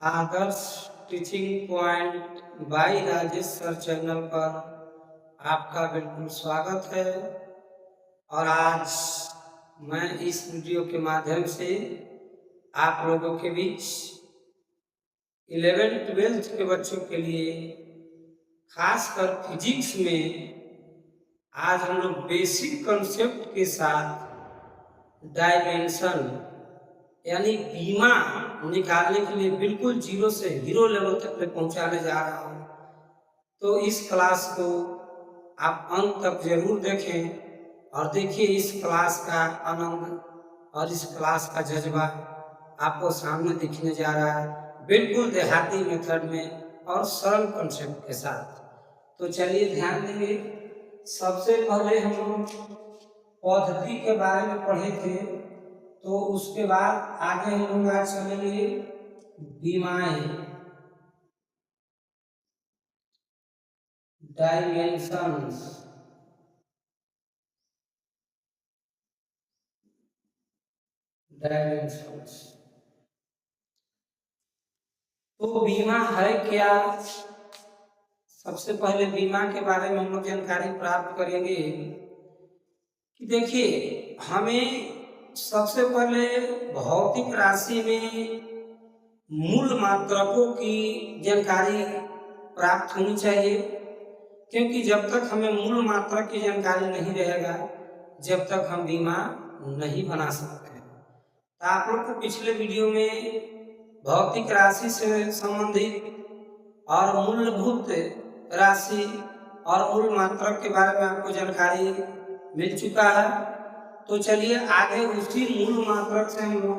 Adarsh teaching point by Rajesh sir channel पर आपका बिल्कुल स्वागत है। और आज मैं इस वीडियो के माध्यम से आप लोगों के बीच 11th-12th के बच्चों के लिए खासकर फिजिक्स में आज हम लोग बेसिक कॉन्सेप्ट के साथ डायमेंशन यानी बीमा निकालने के लिए बिल्कुल जीरो से हीरो लेवल तक पे पहुंचाने जा रहा हूं। तो इस क्लास को आप अंत तक जरूर देखें और देखिए इस क्लास का आनंद और इस क्लास का जज्बा आपको सामने दिखने जा रहा है, बिल्कुल देहाती मेथड में और सरल कॉन्सेप्ट के साथ। तो चलिए ध्यान देंगे। सबसे पहले हम लोग पद्धति के बारे में पढ़े थे, तो उसके बाद आगे हम लोग आज चलेंगे बीमाएं, डायमेंशंस, तो बीमा है क्या। सबसे पहले बीमा के बारे में हम लोग जानकारी प्राप्त करेंगे कि देखिए हमें सबसे पहले भौतिक राशि में मूल मात्रकों की जानकारी प्राप्त होनी चाहिए, क्योंकि जब तक हमें मूल मात्रक की जानकारी नहीं रहेगा जब तक हम बीमा नहीं बना सकते हैं। तो आप लोग को पिछले वीडियो में भौतिक राशि से संबंधित और मूलभूत राशि और मूल मात्रक के बारे में आपको जानकारी मिल चुका है। तो चलिए आगे उसी मूल मात्रक से हम लोग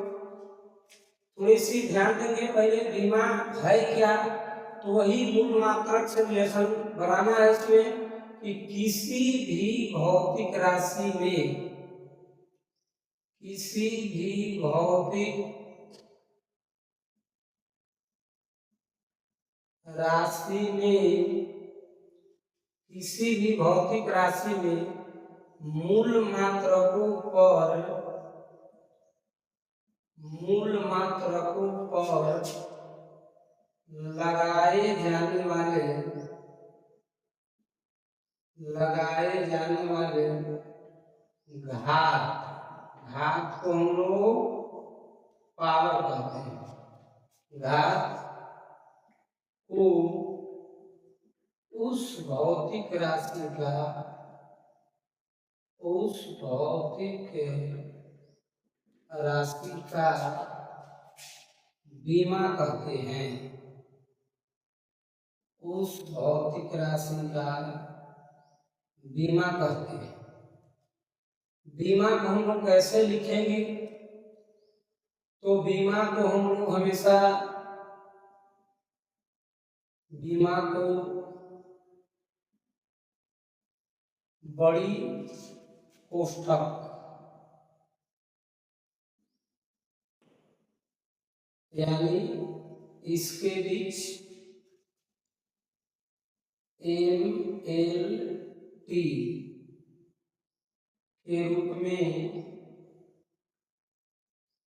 थोड़ी सी ध्यान देंगे। पहले बीमा है क्या, तो वही मूल मात्रक से रिलेशन बनाना है इसमें कि किसी भी भौतिक राशि में, किसी भी भौतिक राशि में, किसी भी भौतिक राशि में मूल मात्रकों पर लगाए जाने वाले घात को हम लोग पावर कहते हैं। घात को उस भौतिक राशि का, उस भौतिक राशि का बीमा कहते हैं। उस भौतिक राशि का बीमा कहते हैं। बीमा को हम लोग कैसे लिखेंगे, तो बीमा को हम लोग हमेशा बीमा को बड़ी कोष्ठक यानी इसके बीच MLT के रूप में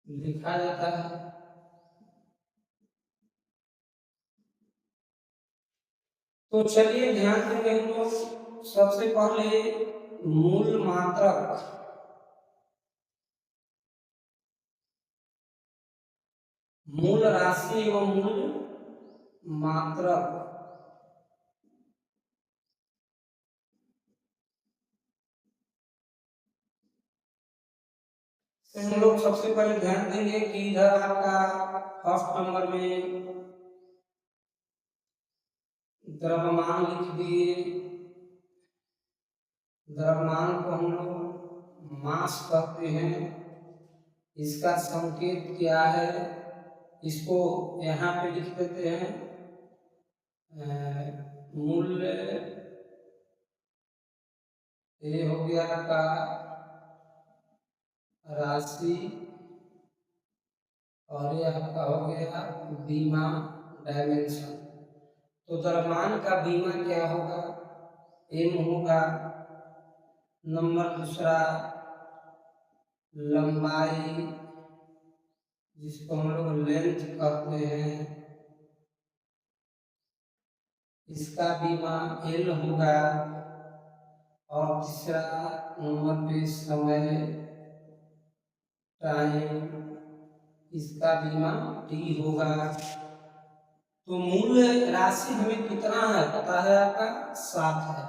लिखा जाता है। तो चलिए ध्यान देंगे हम लोग सबसे पहले मूल मात्रक, मूल राशि एवं मूल मात्रक। हम लोग सबसे पहले ध्यान देंगे कि इधर आपका फर्स्ट नंबर में द्रव्यमान लिख दिए। द्रव्यमान को हम लोग मास कहते हैं। इसका संकेत क्या है, इसको यहाँ पे लिख देते हैं मूल। ये हो गया आपका राशि और ये आपका हो गया बीमा, डायमेंशन। तो द्रव्यमान का बीमा क्या होगा, M होगा। नंबर दूसरा लंबाई, जिसको हम लोग लेंथ कहते हैं। इसका बीमा एल होगा। और तीसरा नंबर पे समय टाइम, इसका बीमा टी होगा। तो मूल राशि हमें कितना है पता है आपका 7 है।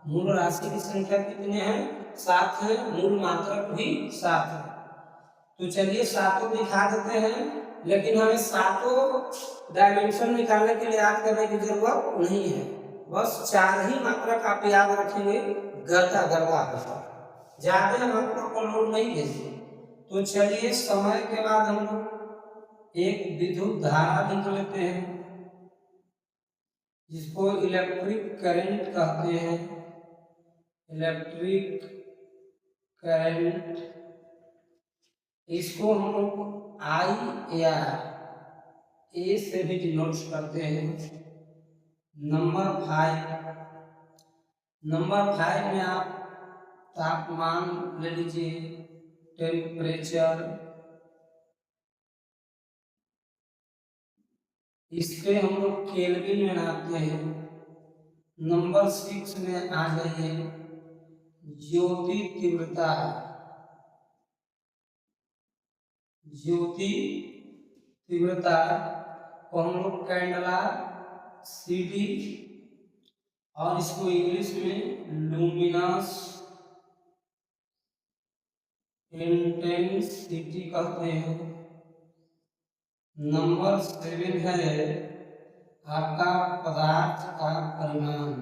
मूल राशि की संख्या कितने हैं 7 है। मूल मात्रक भी 7 है। तो चलिए सातों दिखा देते हैं, लेकिन हमें सातों डायमेंशन निकालने के लिए याद करने की जरूरत नहीं है। बस 4 ही मात्रक आप याद रखेंगे, गता गरबा ज्यादा मात्रक को लोड नहीं देंगे। तो चलिए समय के बाद हम लोग एक विद्युत धारा लिख लेते हैं, जिसको इलेक्ट्रिक करंट कहते हैं। इलेक्ट्रिक करंट, इसको हम लोग आई या ए से भी डिनोट करते हैं। नंबर 5 में आप तापमान ले लीजिए, टेम्परेचर, इसके हम लोग केल्विन में नापते हैं। नंबर 6 में आ जाइए ज्योति तीव्रता। ज्योति तीव्रता को हम लोग कैंडला सीडी, और इसको इंग्लिश में लुमिनस इंटेंसिटी कहते हैं। नंबर 7 है आपका पदार्थ का परिमाण।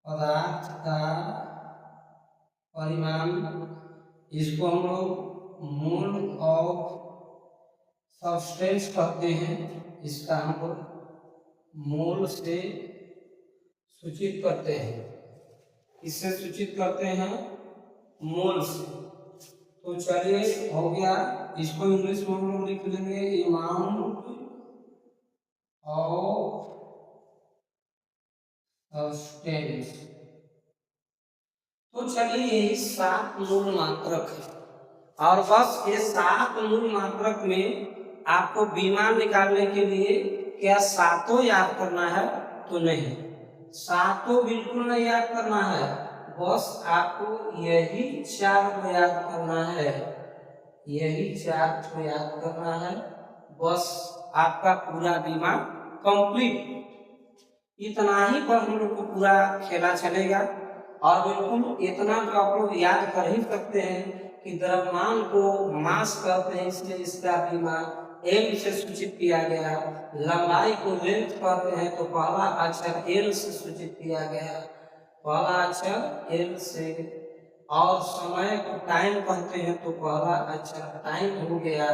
पदार्थ का परिमाण, इसको हम लोग मोल ऑफ सब्सटेंस कहते हैं। इसका हम लोग मोल से सूचित करते हैं। इससे सूचित करते हैं मोल से। तो चलिए हो गया, इसको इंग्लिश में हम लोग लिख लेंगे अमाउंट ऑफ सब्सटेंस। तो चलिए यही 7 मूल मात्रक है, और बस ये 7 मूल मात्रक में आपको बीमा निकालने के लिए क्या सातों याद करना है तो नहीं, सातों बिल्कुल नहीं याद करना है। बस आपको यही 4 को याद करना है, यही 4 को याद करना है। बस आपका पूरा बीमा कंप्लीट। इतना ही पर हम लोग को पूरा खेला चलेगा। और बिल्कुल इतना तो आप लोग याद कर ही सकते हैं कि द्रव्यमान को मास कहते हैं, इसलिए इसका बीमा एम से सूचित किया गया। लंबाई को लेंथ कहते हैं, तो पहला अक्षर एल से सूचित किया गया, पहला अक्षर एल से। और समय को टाइम कहते हैं, तो पहला अक्षर टाइम हो गया।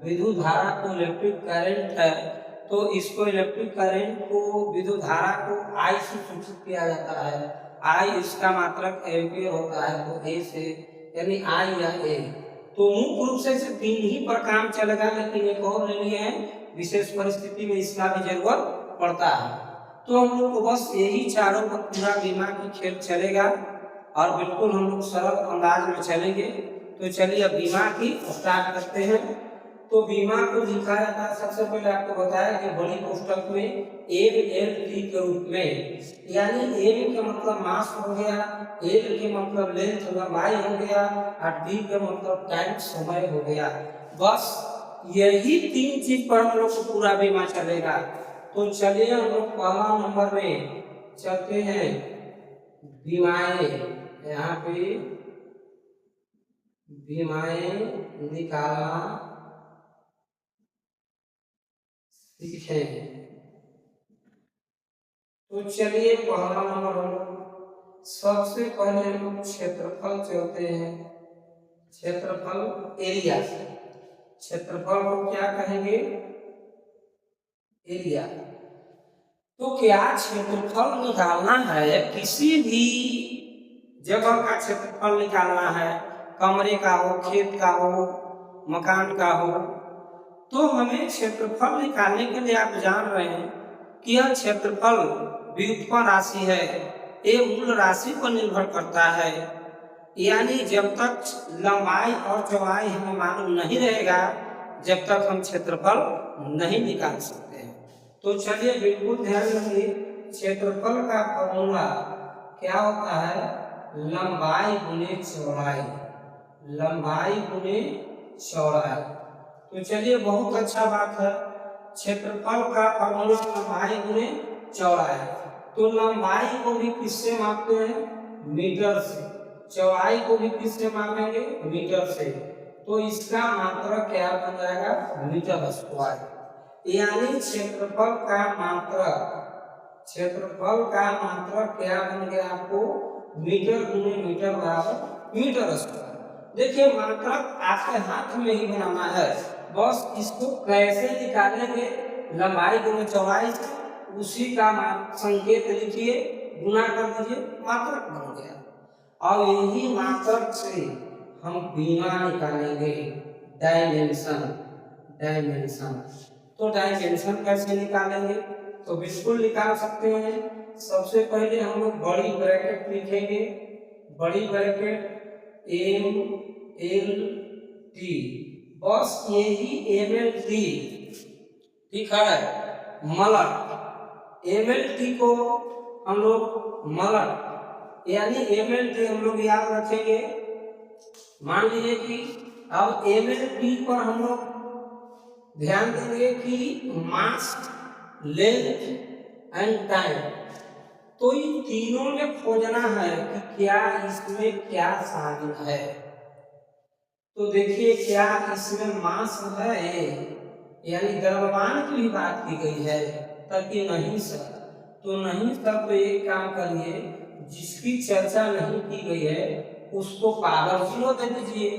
विद्युत धारा को इलेक्ट्रिक करंट है, तो इसको इलेक्ट्रिक करंट को विद्युत धारा को आई से सूचित किया जाता है। आई इसका मात्रक एम्पियर होता है, तो ए से यानी आई या ए। तो मुख्य रूप से 3 ही पर काम चलेगा, लेकिन एक और ले लिए हैं, विशेष परिस्थिति में इसका भी जरूरत पड़ता है। तो हम लोग को बस यही चारों पर पूरा बीमा की खेल चलेगा, और बिल्कुल हम लोग सरल अंदाज में चलेंगे। तो चलिए अब बीमा की स्टार्ट करते हैं। तो बीमा को लिखा जाता है, सबसे पहले आपको बताया कि बड़ी कोष्ठक में एम एल टी के रूप में, यानी एम के मतलब मास हो गया, एल के मतलब लेंथ लंबाई हो गया, और टी के मतलब टाइम समय हो गया। बस यही 3 चीज पर हम लोग को पूरा बीमा चलेगा। तो चलिए हम लोग पहला नंबर में चलते हैं, बीमाएं। यहाँ पे बीमाएं निकालना सीखें। तो चलिए पहला नंबर हम लोग सबसे पहले हम लोग क्षेत्रफल चलते हैं। क्षेत्रफल एरिया, क्षेत्रफल को क्या कहेंगे एरिया। तो क्या क्षेत्रफल निकालना है, किसी भी जगह का क्षेत्रफल निकालना है, कमरे का हो, खेत का हो, मकान का हो, तो हमें क्षेत्रफल निकालने के लिए आप जान रहे हैं कि यह क्षेत्रफल व्युत्पन्न राशि है, ये मूल राशि पर निर्भर करता है। यानी जब तक लंबाई और चौड़ाई हमें मालूम नहीं रहेगा, जब तक हम क्षेत्रफल नहीं निकाल सकते हैं। तो चलिए बिल्कुल ध्यान रखिए, क्षेत्रफल का फॉर्मूला क्या होता है, लंबाई गुने चौड़ाई, लंबाई गुने चौड़ाई। तो चलिए बहुत अच्छा बात है, क्षेत्रफल का फॉर्मूला लंबाई गुने चौड़ाई। तो लंबाई को भी किससे मापते हैं, मीटर से, चौड़ाई को भी किससे मापेंगे, मीटर से। तो इसका मात्रक क्या बन जाएगा, मीटर स्क्वायर। यानी क्षेत्रफल का मात्रक, क्षेत्रफल का मात्रक क्या बन गया आपको, मीटर गुने मीटर बराबर मीटर स्क्वायर। देखिए मात्रक आपके हाथ में ही बनाना है, बस इसको कैसे निकालेंगे, लंबाई गुने चौड़ाई से उसी का संकेत लिखिए, गुना कर दीजिए, मात्रक बन गया। और यही मात्रक से हम बीमा निकालेंगे, डायमेंशन, डायमेंशन। तो डायमेंशन कैसे निकालेंगे, तो बिल्कुल निकाल सकते हैं। सबसे पहले हम लोग बड़ी ब्रैकेट लिखेंगे, बड़ी ब्रैकेट एम एल टी, बस यही एम एल टी, ठीक है, मलट, एम एल टी को हम लोग मलट यानी एम एल टी हम लोग याद रखेंगे। मान लीजिए कि अब एम एल टी पर हम लोग ध्यान देंगे कि मास, लेंथ एंड टाइम, तो इन तीनों में खोजना है कि क्या इसमें क्या शामिल है। तो देखिए क्या इसमें मास है, यानी द्रव्यमान की भी बात की गई है, ताकि नहीं सर, तो नहीं सर, तो एक काम करिए, जिसकी चर्चा नहीं की गई है उसको पावर 0 दे दीजिए।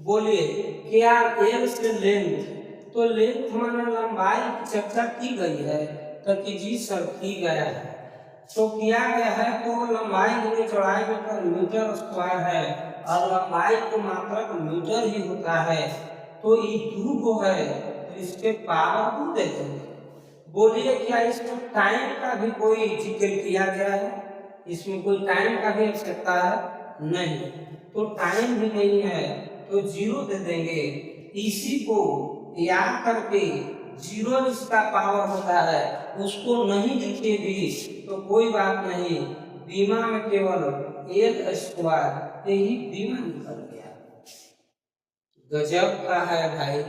बोलिए क्या एल से लेंथ, तो लेंथ माने लंबाई की चर्चा की गई है, ताकि जी सर की गया है, तो किया गया है, तो लंबाई गुने चौड़ाई में मीटर स्क्वायर है और लंबाई को मात्रक मीटर ही होता है, तो ये 2 को है तो इसके पावर 2 दे देंगे। बोलिए क्या इसमें टाइम का भी कोई जिक्र किया गया है, इसमें कोई टाइम का भी आवश्यकता है नहीं, तो टाइम भी नहीं है तो 0 दे देंगे। इसी को याद करके 0 जिसका पावर होता है उसको नहीं लिखे भी तो कोई बात नहीं, बीमा में केवल एल स्क्वायर, यही बीमा निकल गया। गजब का है भाई,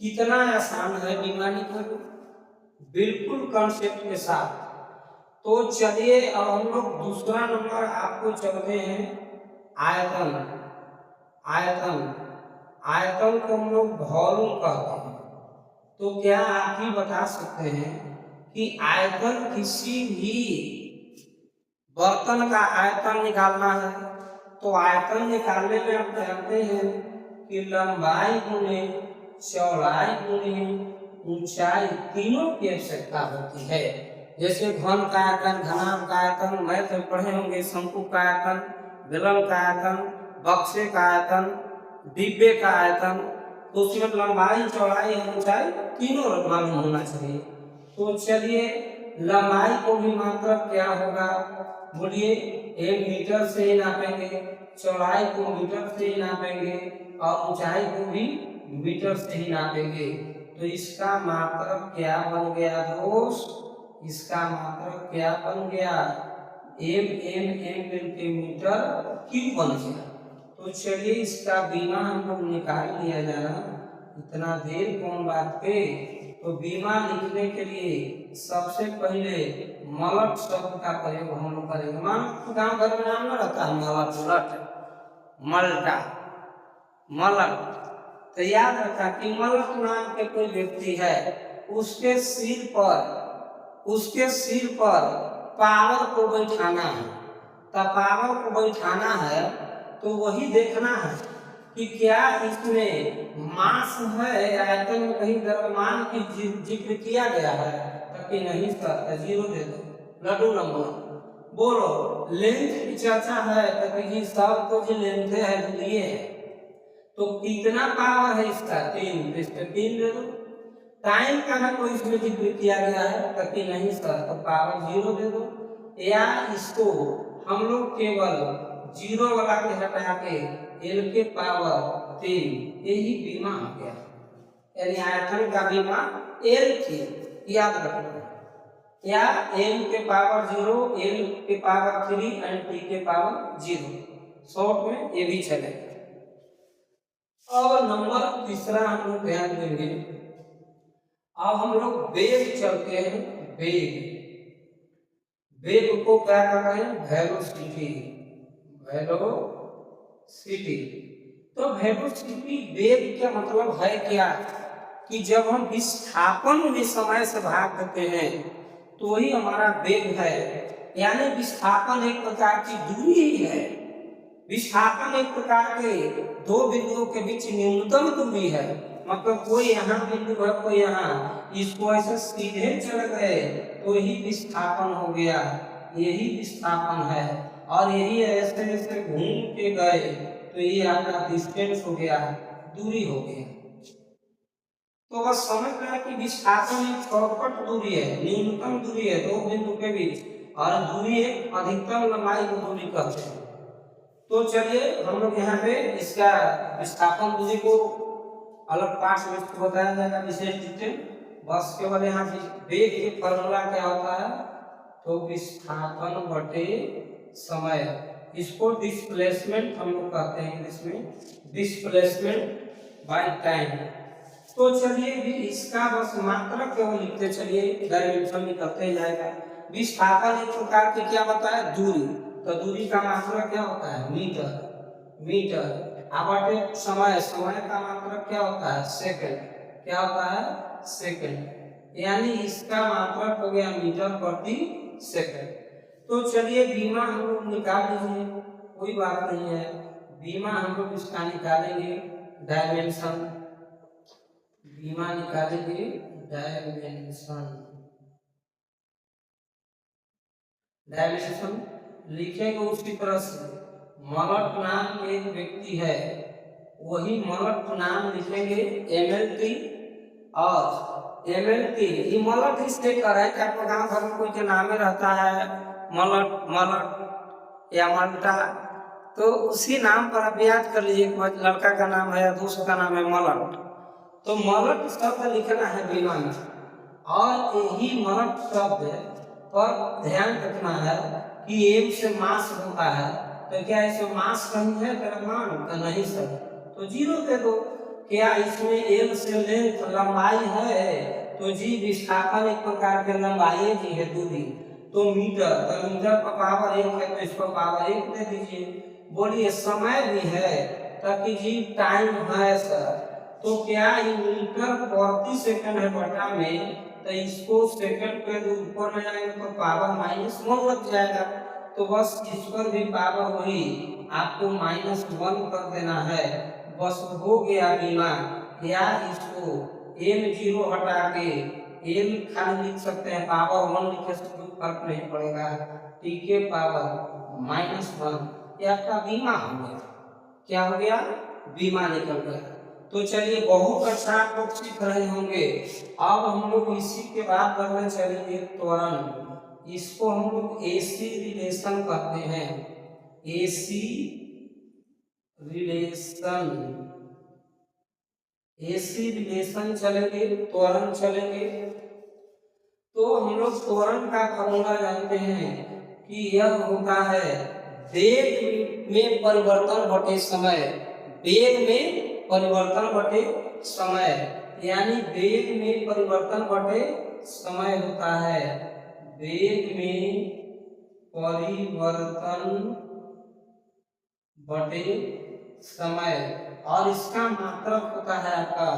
कितना आसान है बीमा निकालना, बिल्कुल कंसेप्ट के साथ। तो चलिए अब हम लोग दूसरा नंबर आपको चलते हैं, आयतन, आयतन, आयतन को हम लोग वॉल्यूम कहते हैं। तो क्या आप ही बता सकते हैं कि आयतन किसी भी बर्तन का आयतन निकालना है, तो आयतन निकालने में आप जानते हैं कि लंबाई गुने चौड़ाई गुने ऊंचाई तीनों की आवश्यकता होती है। जैसे घन का आयतन, घनाभ का आयतन, मैथ में पढ़े होंगे, शंकु का आयतन, बेलन का आयतन, बक्से का आयतन, डिब्बे का आयतन, तो उसमें लंबाई चौड़ाई और ऊंचाई तीनों मालूम होना चाहिए। तो चलिए लंबाई को भी मात्रक क्या होगा, बोलिए 1 मीटर से ही नापेंगे, चौड़ाई को मीटर से ही नापेंगे और ऊंचाई को भी मीटर से ही नापेंगे। तो इसका मात्रक क्या बन गया दोस्त, इसका मात्रक क्या बन गया, एम एम एम मिलके मीटर क्यूब बन गया। तो चलिए इसका बीमा हम लोग निकाल लिया जाना, इतना देर कौन बात पे। तो बीमा लिखने के लिए सबसे पहले मलट शब्द का प्रयोग हम लोग करेंगे। मान गाँव घर में नाम ना रहता है मलट, उलट, मल्टा, मलट, तो याद रखा कि मलट नाम के कोई व्यक्ति है, उसके सिर पर, उसके सिर पर पावर को बैठाना है, तब पावर को बैठाना है तो वही देखना है कि क्या इसमें मास है, आयतन में कहीं द्रव्यमान की जिक्र किया गया है, ताकि नहीं सर 0 दे दो। लड्डू नंबर बोलो, लेंथ की चर्चा है, ताकि सब तो जो लेंथ है लिए है, तो कितना पावर है इसका 3, तो इसका 3 दे दो। टाइम का है कोई इसमें जिक्र किया गया है, ताकि नहीं सर तो पावर 0 दे दो, या इसको हम लोग केवल 0 वाला के हटा के एल के पावर 3, यही बीमा हो गया, यानी आयतन का बीमा एल थी, याद रखना। या m के पावर 0, l के पावर 3 एंड t के पावर 0। शॉर्ट में ये भी चलेगा। और नंबर तीसरा हम लोग ध्यान देंगे, अब हम लोग वेग चलते हैं। वेग, वेग को क्या कर रहे हैं? वेलोसिटी। वेलोसिटी, तो वेलोसिटी वेग का मतलब है क्या कि जब हम विस्थापन में समय से भाग देते हैं तो वही हमारा वेग है। यानी विस्थापन एक प्रकार की दूरी ही है। विस्थापन एक प्रकार के दो बिंदुओं के बीच न्यूनतम दूरी है। मतलब कोई यहाँ बिंदु है, कोई यहाँ, इसको ऐसे सीधे चल गए तो यही विस्थापन हो गया, यही विस्थापन है। और यही ऐसे ऐसे घूम के गए तो ये आपका डिस्टेंस हो गया, दूरी हो गया। तो बस समझ रहा कि विस्थापन एक शॉर्टकट दूरी है, न्यूनतम दूरी है दो बिंदु के बीच, और दूरी एक अधिकतम लंबाई को दूरी कहते हैं। तो चलिए हम लोग यहाँ पे इसका विस्थापन दूरी को अलग पार्ट में इसको बताया जाएगा विशेष डिटेल। बस केवल यहाँ वेग के फॉर्मूला क्या होता है, तो विस्थापन बटे समय, इसको डिस्प्लेसमेंट हम लोग कहते हैं इंग्लिश में, डिस्प्लेसमेंट बाय टाइम। तो चलिए भी इसका बस मात्रक केवल लिखते चलिए, डायमेंशन निकलते जाएगा। विस्थापन एक प्रकार की क्या बताया? दूरी। तो दूरी का मात्रक क्या होता है? मीटर। मीटर। अब समय, समय का मात्रक क्या होता है? सेकंड। क्या होता है? सेकंड। यानी इसका मात्रक हो गया मीटर प्रति सेकंड। तो चलिए बीमा हम लोग निकाल लीजिए, कोई बात नहीं है। बीमा हम लोग इसका निकालेंगे, डायमेंशन बीमा निकालेंगे, डायमेंशन। डायमेंशन लिखेंगे उसी तरह से, मलट नाम के एक व्यक्ति है, वही मलट नाम लिखेंगे MLT। और MLT ये मलट इसलिए कर है कि आपको गाँव घर में कोई के नाम में रहता है मलट, मलट या मल्टा, तो उसी नाम पर आप याद कर लीजिए। लड़का का नाम है या दोस्त का नाम है मलट, तो मलट शब्द लिखना है बीमा में। और यही मलट शब्द पर ध्यान रखना है कि एम से मास होता है, तो क्या इसमें मास कहीं है द्रव्यमान? तो नहीं सर, तो 0 दे दो। क्या इसमें एल से लेंथ लंबाई है? तो जी विस्थापन एक प्रकार के लंबाई जी है, दूरी। तो मीटर, तो मीटर का पावर 1 है, तो इसको पावर 1 दे दीजिए। बोलिए समय भी है, ताकि जी टाइम है सर, तो क्या मीटर प्रति सेकंड है बटा में, तो इसको सेकंड पे ऊपर में जाएंगे तो पावर -1 लग जाएगा। तो बस इस पर भी पावर वही आपको -1 कर देना है, बस हो गया बीमा। या इसको m0 हटा के l खाली लिख सकते हैं, पावर 1 लिखे से कोई फर्क नहीं पड़ेगा, t के पावर -1, ये आपका बीमा हो गया। क्या हो गया? बीमा निकल गया। तो चलिए बहुत अच्छा आप लोग सीख रहे होंगे। अब हम लोग इसी के बाद करने चलेंगे त्वरण। इसको हम लोग AC रिलेशन कहते हैं, AC रिलेशन। AC रिलेशन चलेंगे, त्वरण चलेंगे। तो हम लोग त्वरण का फॉर्मूला जानते हैं कि यह होता है वेग में परिवर्तन बटे समय। वेग में परिवर्तन बटे समय, यानी वेग में परिवर्तन बटे समय होता है। वेग में परिवर्तन बटे समय, और इसका मात्रक होता है आपका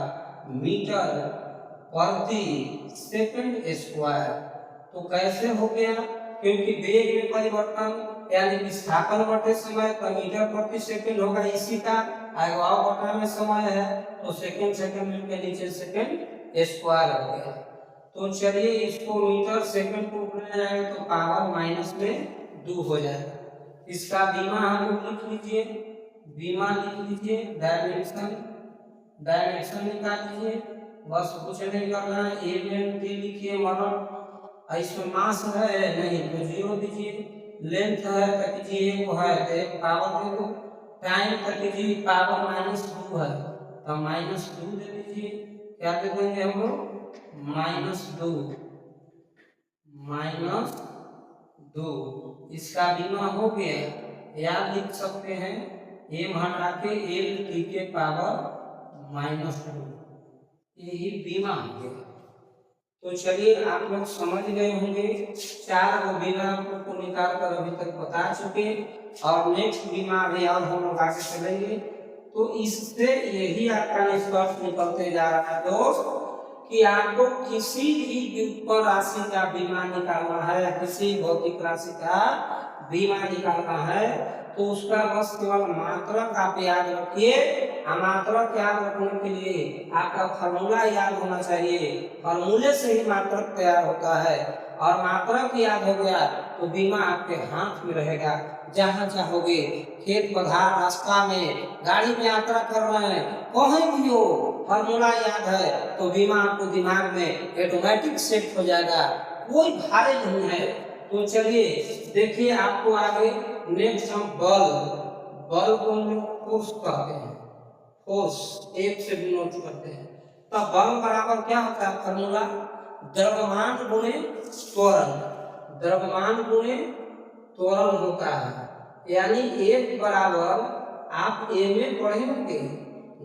मीटर प्रति सेकंड स्क्वायर। तो कैसे हो गया? क्योंकि वेग में परिवर्तन यानी विस्थापन बटे समय, तो मीटर प्रति सेकंड होगा इसी का, और बटा में समय है, तो सेकंड सेकंड के नीचे सेकंड स्क्वायर हो गया। तो चलिए इसको मीटर सेकंड को ऊपर ले जाएंगे तो पावर -2 हो जाएगा। इसका बीमा हम लोग लिख लीजिए, बीमा लिख लीजिए, डायमेंशन, डायमेंशन निकाल लीजिए। बस कुछ नहीं करना है, MLT लिखिए मलट, इसमें मास है नहीं तो 0 दीजिए, लेंथ है तो कीजिए वो है तो एक पावर दे दो, टाइम तो कीजिए पावर -2 है तो -2 दे दीजिए। क्या दे देंगे हम लोग? -2, -2। इसका बीमा हो गया, या लिख सकते हैं m हटा के l t के पावर -2, यही बीमा हो गया। तो चलिए आप लोग समझ गए होंगे, 4 गो बीमा को निकाल कर अभी तक बता चुके, और नेक्स्ट बीमा अभी और हम लोग आगे चलेंगे। तो इससे यही आपका निष्कर्ष निकलते जा रहा है दोस्त, कि आपको किसी भी व्युत्पन्न राशि का बीमा निकालना है, किसी भौतिक राशि का बीमा निकालना है, तो उसका बस केवल मात्रक आप याद रखिए। मात्रक याद रखने के लिए आपका फॉर्मूला याद होना चाहिए, फॉर्मूले से ही मात्रक तैयार होता है, और मात्रक याद हो गया तो बीमा आपके हाथ में रहेगा। जहाँ चाहोगे, खेत पधार, रास्ता में, गाड़ी में यात्रा कर रहे हैं, कहीं भी हो, फॉर्मूला याद है तो बीमा आपको दिमाग में ऑटोमेटिक सेट हो जाएगा, कोई भारे नहीं है। तो चलिए देखिए आपको आगे नेक्स्ट हम बल को हम लोग फोर्स कहते हैं, फोर्स एक से डिनोट करते हैं। तो बल बराबर क्या होता है फॉर्मूला, द्रव्यमान गुणे त्वरण, द्रव्यमान गुणे त्वरण होता है। यानी एक बराबर आप ए में पढ़े होंगे,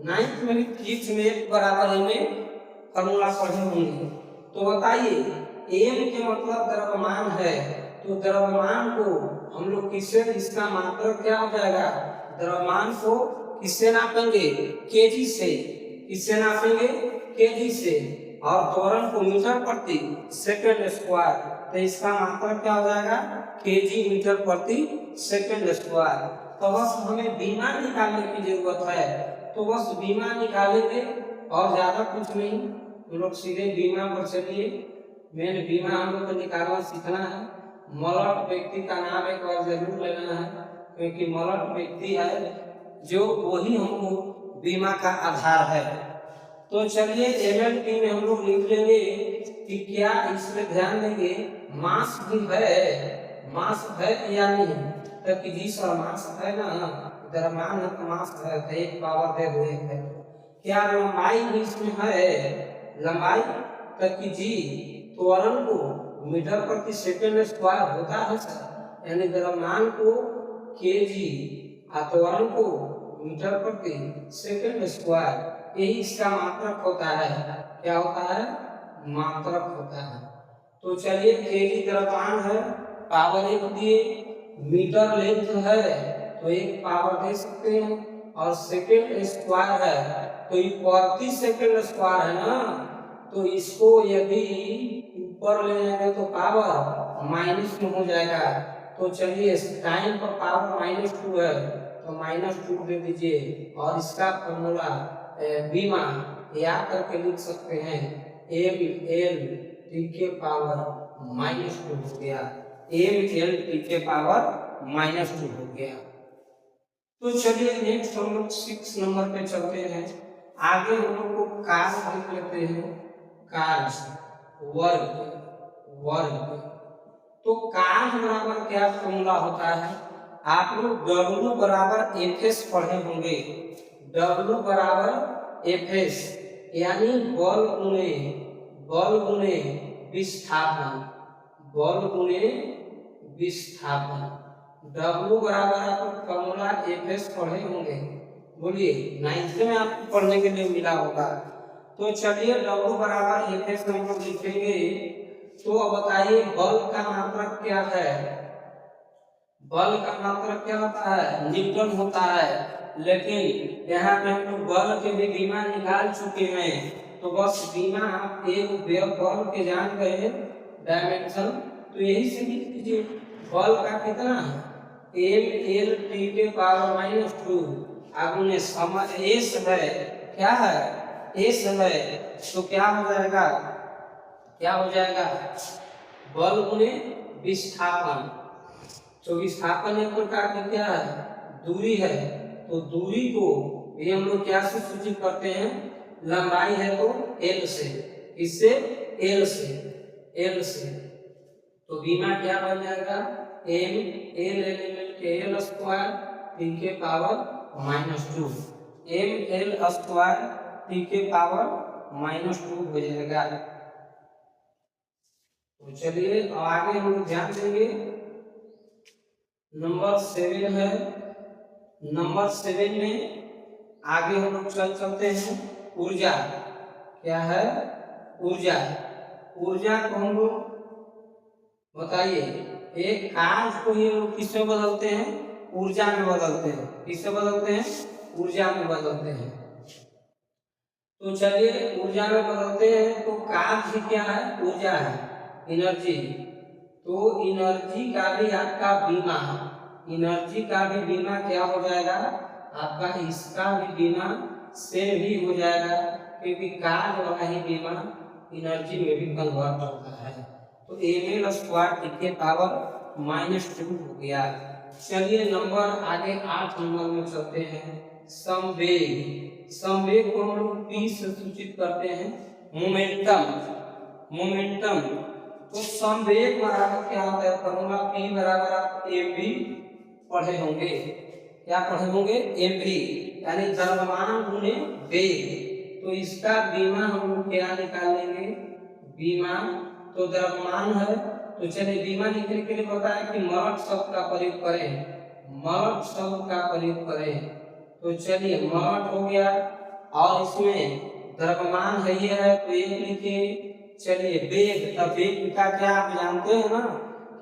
9th में भी फिजिक्स में एक बराबर ए में फॉर्मूला पढ़े होंगे। तो बताइए एम के मतलब द्रव्यमान है, तो द्रव्यमान को हम लोग किससे, इसका मात्रक क्या हो जाएगा, द्रव्यमान को किससे नापेंगे, केजी से, किससे नापेंगे, केजी से, और त्वरण को मीटर प्रति सेकंड स्क्वायर, तो इसका मात्रक क्या हो जाएगा, केजी मीटर प्रति सेकंड स्क्वायर। तो बस हमें बीमा निकालने की जरूरत है, तो बस बीमा निकालेंगे और ज्यादा कुछ नहीं, हम लोग सीधे बीमा पर चलिए। मेन बीमा हम लोग को निकालना सीखना है। मलट व्यक्ति का नाम एक बार जरूर लेना है, क्योंकि मलट व्यक्ति है जो वही हमको बीमा का आधार है। तो चलिए एमएलटी में हम लोग लिख लेंगे कि क्या, इसमें ध्यान देंगे मास भी है, मास है या नहीं, तो कि जी सर मास है ना, द्रव्यमान है तो मास है, तो एक पावर दे दो, एक है। क्या लंबाई भी इसमें है, लंबाई, तो कि जी त्वरण को मीटर प्रति सेकंड स्क्वायर होता है सर, यानी द्रव्यमान को केजी और त्वरण को मीटर प्रति सेकंड स्क्वायर, यही इसका मात्रक होता है। क्या होता है, मात्रक होता है। तो चलिए केजी द्रव्यमान है, पावर 1 दिए, मीटर लेंथ है तो 1 पावर दे सकते हैं, और सेकंड स्क्वायर है तो ये प्रति सेकंड स्क्वायर है ना, तो इसको यदि ऊपर ले जाएंगे तो पावर माइनस में हो जाएगा। तो चलिए टाइम पर पावर -2 है तो -2 दे दीजिए, और इसका फॉर्मूला बीमा याद करके लिख सकते हैं, एम एल टी के पावर -2 हो गया, एम एल टी के पावर -2 हो गया। तो चलिए नेक्स्ट हम लोग 6 नंबर पे चलते हैं। आगे हम लोग को कार्य देख लेते हैं, कार्य वर्ग, वर्ग। तो कार्य बराबर क्या फॉर्मूला होता है, आप लोग W बराबर एफएस पढ़े होंगे, W बराबर एफएस, यानी बल गुणे विस्थापन, बल गुणे विस्थापन। W बराबर आपको फॉर्मूला एफएस पढ़े होंगे, बोलिए 9th में आपको पढ़ने के लिए मिला होगा। तो चलिए W बराबर एफएस हम लोग लिखेंगे। तो अब बताइए बल का मात्रक क्या है, बल का मात्रक क्या होता है, न्यूटन होता है। लेकिन यहाँ पे हम लोग बल के भी बीमा निकाल चुके हैं, तो बस बीमा आप एक बल के जान गए डायमेंशन, तो यही से लिख दीजिए बल का कितना, एम एल टी के पावर -2 आगुने समय एस है, क्या है, एस है, तो क्या हो जाएगा, क्या हो जाएगा, बल गुणे विस्थापन। तो विस्थापन एक प्रकार की क्या है, दूरी है, तो दूरी को भी हम लोग क्या से सूचित करते हैं, लंबाई है तो एल से, इससे एल से, एल से। तो बीमा क्या बन जाएगा, एम एल एलिमेंट के एल स्क्वायर टी के power -2, M L square T के पावर -2 हो जाएगा। तो चलिए अब आगे हम लोग ध्यान देंगे। नंबर 7 है। नंबर 7 में आगे हम लोग चलते हैं ऊर्जा। क्या है? ऊर्जा। ऊर्जा को हम लोग बताइए, एक कार्य को ये लोग किसमें बदलते हैं? ऊर्जा में बदलते हैं। किससे बदलते हैं? ऊर्जा में बदलते हैं। तो चलिए ऊर्जा में बदलते हैं तो कार्य क्या है? ऊर्जा है, एनर्जी। तो एनर्जी का भी आपका बीमा, एनर्जी का भी बीमा क्या हो जाएगा आपका? इसका भी बीमा सेम ही हो जाएगा, क्योंकि कार्य वाला ही बीमा एनर्जी में भी कन्वर्ट होता है। तो ml स्क्वायर टी के पावर -2 हो गया। चलिए नंबर आगे 8 नंबर में चलते हैं। संवेग। संवेग को हम लोग p से सूचित करते हैं, मोमेंटम। मोमेंटम। तो संवेग बराबर क्या होता है? फॉर्मूला p बराबर आप mv पढ़े होंगे। क्या पढ़े होंगे? mv, यानी द्रव्यमान गुणे वेग। तो इसका बीमा हम लोग क्या निकाल लेंगे? बीमा। तो द्रव्यमान है, तो चलिए बीमा लिखने के लिए बताया कि मरट शब्द का प्रयोग करें। मरट शब्द का प्रयोग करें। तो चलिए मरट हो गया, और इसमें द्रव्यमान है ये है तो एक लिखिए। चलिए वेग, तब वेग का क्या आप जानते हैं ना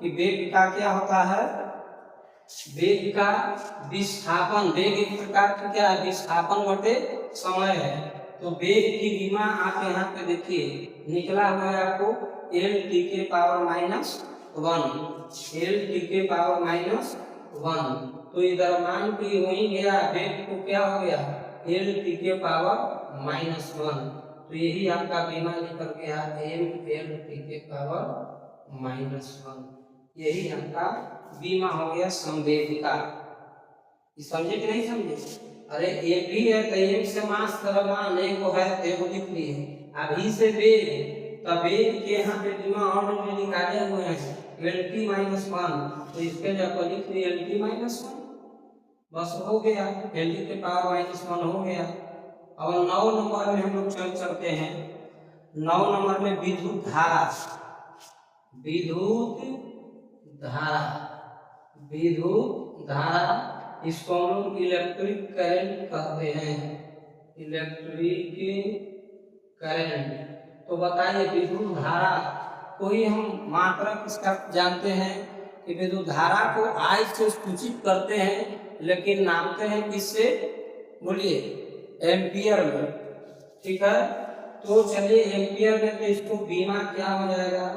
कि वेग का क्या होता है? वेग का विस्थापन। वेग एक प्रकार की क्या है? विस्थापन बटे समय है। तो वेग की बीमा आप यहाँ पे देखिए निकला हुआ है आपको एल टी के पावर -1, एल टी के पावर -1। तो ये द्रव्यमान की वही गया, वेग को क्या हो गया? एल टी के पावर -1। तो यही आपका बीमा निकल गया एम एल टी के पावर -1। यही आपका बीमा हो गया संवेग का। समझे कि नहीं समझे? अरे एक भी है तो एक से मास द्रव्यमान एक है तो एक लिख लिए, अभी से वेग, तब वेग के यहाँ पे बीमा ऑलरेडी निकाले हुए हैं LT -1, तो इसके जगह लिख लिए LT -1, बस हो गया, LT के पावर -1 हो गया। अब 9 नंबर में हम लोग चलते हैं। 9 नंबर में विद्युत धारा। विद्युत धारा। विद्युत धारा, इसको हम लोग इलेक्ट्रिक करंट कहते हैं। Electric current. तो बताइए विद्युत धारा कोई हम मात्रा किसका जानते हैं कि विद्युत धारा को I से सूचित करते हैं, लेकिन नापते हैं किससे? बोलिए, एम्पियर में। ठीक है, तो चलिए एम्पियर में, तो इसको बीमा क्या हो जाएगा?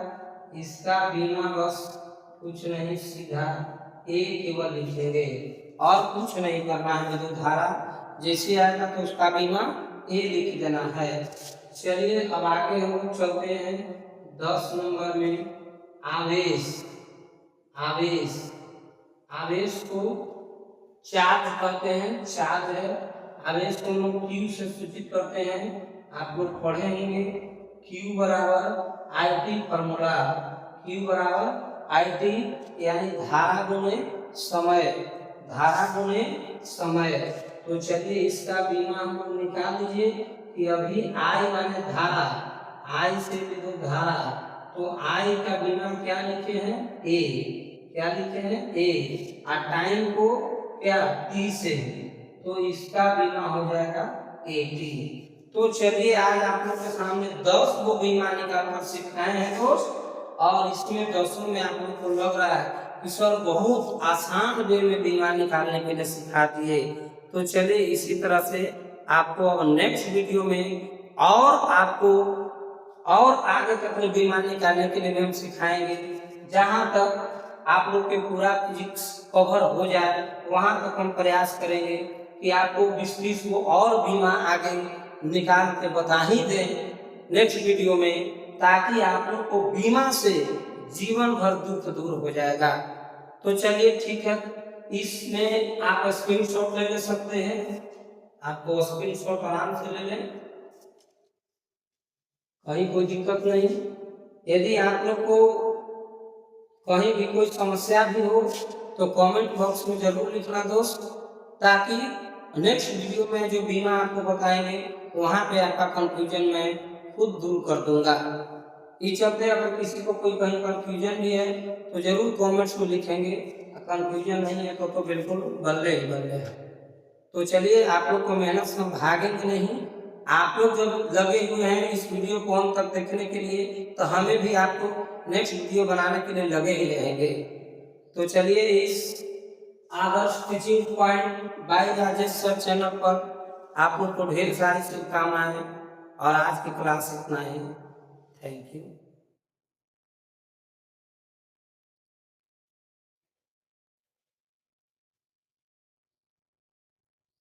इसका बीमा बस कुछ नहीं, सीधा ए केवल लिखेंगे और कुछ नहीं करना है। विद्युत धारा जैसे आएगा तो उसका बीमा ए लिख देना है। चलिए अब आगे हम लोग चलते हैं 10 नंबर में। आवेश। आवेश। आवेश को चार्ज कहते हैं, चार्ज है। आवेश को हम लोग Q से सूचित करते हैं, आप लोग पढ़े होंगे। Q बराबर IT फॉर्मूला, Q बराबर IT यानी धारा गुणे समय, धारा गुणे समय। तो चलिए इसका बीमा हम लोग निकाल लीजिए कि अभी I माने धारा, I से विद्युत धारा, तो I का बीमा क्या लिखे हैं? A। क्या लिखे हैं? A। और टाइम को क्या? T से, तो इसका बीमा हो जाएगा 80। तो चलिए आज आप लोग के सामने 10 वो बीमा निकाल कर सिखाए हैं दोस्त, और इसमें 10 में आप लोग को लग रहा है कि सर बहुत आसान वे में बीमा निकालने के लिए सिखा दिए। तो चलिए इसी तरह से आपको अब नेक्स्ट वीडियो में और आपको और आगे तक में बीमा निकालने के लिए भी हम सिखाएंगे। जहां तक आप लोग के पूरा फिजिक्स कवर हो जाए वहां तक हम प्रयास करेंगे कि आपको 20-30 वो और बीमा आगे निकाल के बता ही दें नेक्स्ट वीडियो में, ताकि आप लोग को बीमा से जीवन भर दुख दूर हो जाएगा। तो चलिए ठीक है, इसमें आप स्क्रीनशॉट ले सकते हैं, आपको स्क्रीनशॉट आराम से ले लें, कहीं कोई दिक्कत नहीं। यदि आप लोग को कहीं भी कोई समस्या भी हो तो कमेंट बॉक्स में जरूर लिखना दोस्त, ताकि नेक्स्ट वीडियो में जो बीमा आपको बताएंगे वहां पे आपका कंफ्यूजन मैं खुद दूर कर दूंगा। इस चलते अगर किसी को कोई कहीं कंफ्यूजन भी है तो जरूर कमेंट्स में लिखेंगे, कंफ्यूजन नहीं है तो बिल्कुल बल्ले ही बल्ले है। तो चलिए, आप लोग को मेहनत से भागेंगे नहीं। आप लोग जब लगे हुए हैं इस वीडियो को अंत तक देखने के लिए, तो हमें भी आपको नेक्स्ट वीडियो बनाने के लिए लगे ही रहेंगे। तो चलिए, इस Adarsh teaching point by Rajesh sir channel पर आप लोग को ढेर सारी शुभकामनाएं, और आज की क्लास इतना ही। Thank you.